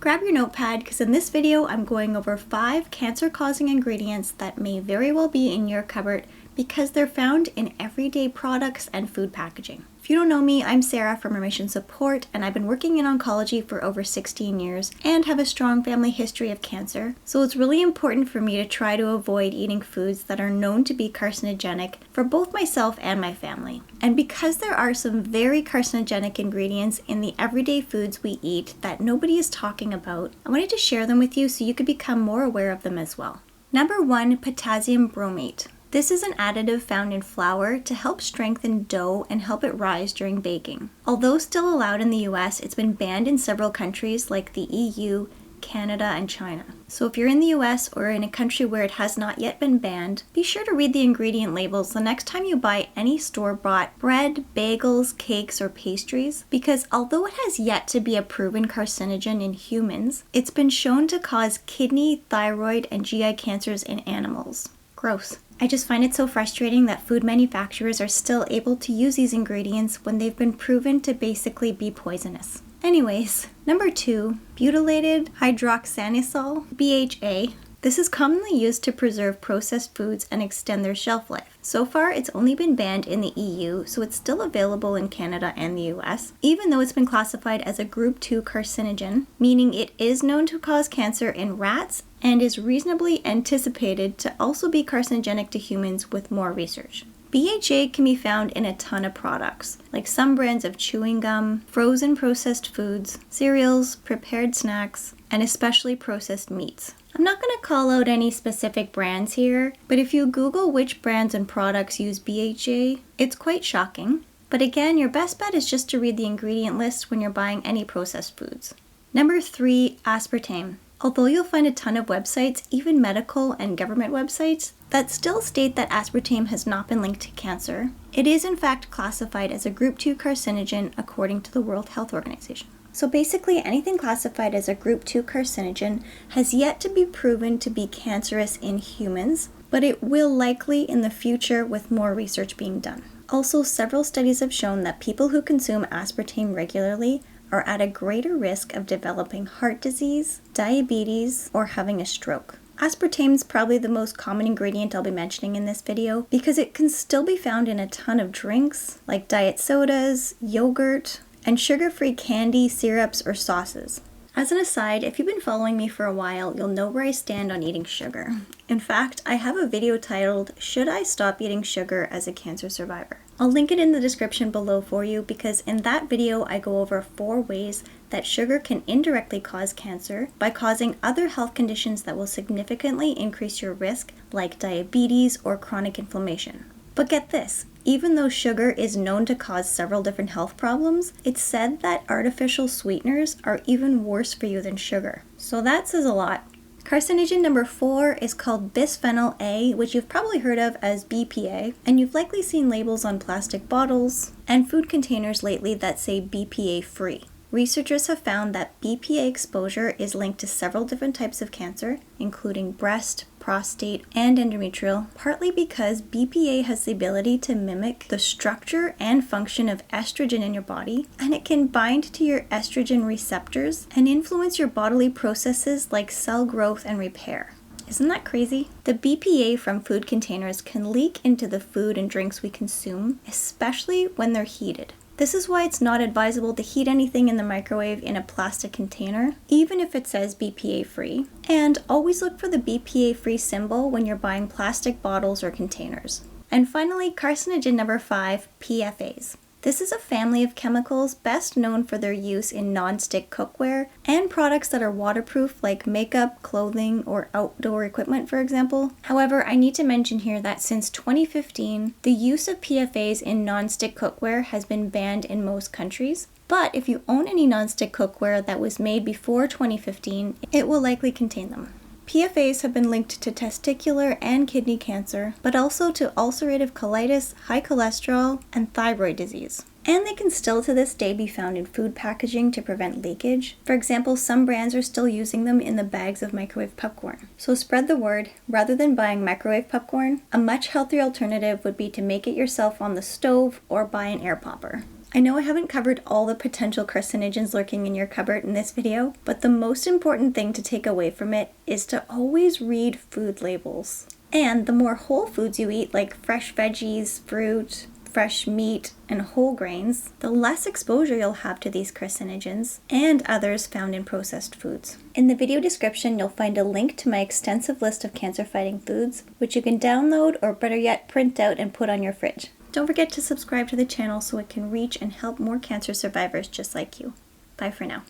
Grab your notepad because in this video I'm going over 5 cancer-causing ingredients that may very well be in your cupboard because they're found in everyday products and food packaging. If you don't know me, I'm Sarah from Remission Support, and I've been working in oncology for over 16 years and have a strong family history of cancer. So it's really important for me to try to avoid eating foods that are known to be carcinogenic for both myself and my family. And because there are some very carcinogenic ingredients in the everyday foods we eat that nobody is talking about, I wanted to share them with you so you could become more aware of them as well. Number 1, potassium bromate. This is an additive found in flour to help strengthen dough and help it rise during baking. Although still allowed in the US, it's been banned in several countries like the EU, Canada, and China. So if you're in the US or in a country where it has not yet been banned, be sure to read the ingredient labels the next time you buy any store-bought bread, bagels, cakes, or pastries, because although it has yet to be a proven carcinogen in humans, it's been shown to cause kidney, thyroid, and GI cancers in animals. Gross. I just find it so frustrating that food manufacturers are still able to use these ingredients when they've been proven to basically be poisonous. Anyways, number 2, butylated hydroxyanisole, BHA. This is commonly used to preserve processed foods and extend their shelf life. So far, it's only been banned in the EU, so it's still available in Canada and the US, even though it's been classified as a Group 2 carcinogen, meaning it is known to cause cancer in rats and is reasonably anticipated to also be carcinogenic to humans with more research. BHA can be found in a ton of products, like some brands of chewing gum, frozen processed foods, cereals, prepared snacks, and especially processed meats. I'm not going to call out any specific brands here, but if you Google which brands and products use BHA, it's quite shocking. But again, your best bet is just to read the ingredient list when you're buying any processed foods. Number 3, aspartame. Although you'll find a ton of websites, even medical and government websites, that still state that aspartame has not been linked to cancer, it is in fact classified as a Group 2 carcinogen according to the World Health Organization. So basically anything classified as a Group 2 carcinogen has yet to be proven to be cancerous in humans, but it will likely in the future with more research being done. Also, several studies have shown that people who consume aspartame regularly are at a greater risk of developing heart disease, diabetes, or having a stroke. Aspartame is probably the most common ingredient I'll be mentioning in this video because it can still be found in a ton of drinks like diet sodas, yogurt, and sugar-free candy, syrups, or sauces. As an aside, if you've been following me for a while, you'll know where I stand on eating sugar. In fact, I have a video titled, "Should I Stop Eating Sugar as a Cancer Survivor?" I'll link it in the description below for you because in that video I go over 4 ways that sugar can indirectly cause cancer by causing other health conditions that will significantly increase your risk, like diabetes or chronic inflammation. But get this, even though sugar is known to cause several different health problems, it's said that artificial sweeteners are even worse for you than sugar. So that says a lot. Carcinogen number 4 is called bisphenol A, which you've probably heard of as BPA, and you've likely seen labels on plastic bottles and food containers lately that say BPA free. Researchers have found that BPA exposure is linked to several different types of cancer, including breast, prostate, and endometrial, partly because BPA has the ability to mimic the structure and function of estrogen in your body, and it can bind to your estrogen receptors and influence your bodily processes like cell growth and repair. Isn't that crazy? The BPA from food containers can leak into the food and drinks we consume, especially when they're heated. This is why it's not advisable to heat anything in the microwave in a plastic container, even if it says BPA free. And always look for the BPA free symbol when you're buying plastic bottles or containers. And finally, carcinogen number 5, PFAS. This is a family of chemicals best known for their use in non-stick cookware and products that are waterproof like makeup, clothing, or outdoor equipment, for example. However, I need to mention here that since 2015, the use of PFAS in non-stick cookware has been banned in most countries. But if you own any non-stick cookware that was made before 2015, it will likely contain them. PFAS have been linked to testicular and kidney cancer, but also to ulcerative colitis, high cholesterol, and thyroid disease. And they can still to this day be found in food packaging to prevent leakage. For example, some brands are still using them in the bags of microwave popcorn. So spread the word. Rather than buying microwave popcorn, a much healthier alternative would be to make it yourself on the stove or buy an air popper. I know I haven't covered all the potential carcinogens lurking in your cupboard in this video, but the most important thing to take away from it is to always read food labels. And the more whole foods you eat, like fresh veggies, fruit, fresh meat, and whole grains, the less exposure you'll have to these carcinogens and others found in processed foods. In the video description, you'll find a link to my extensive list of cancer-fighting foods, which you can download or better yet print out and put on your fridge. Don't forget to subscribe to the channel so it can reach and help more cancer survivors just like you. Bye for now.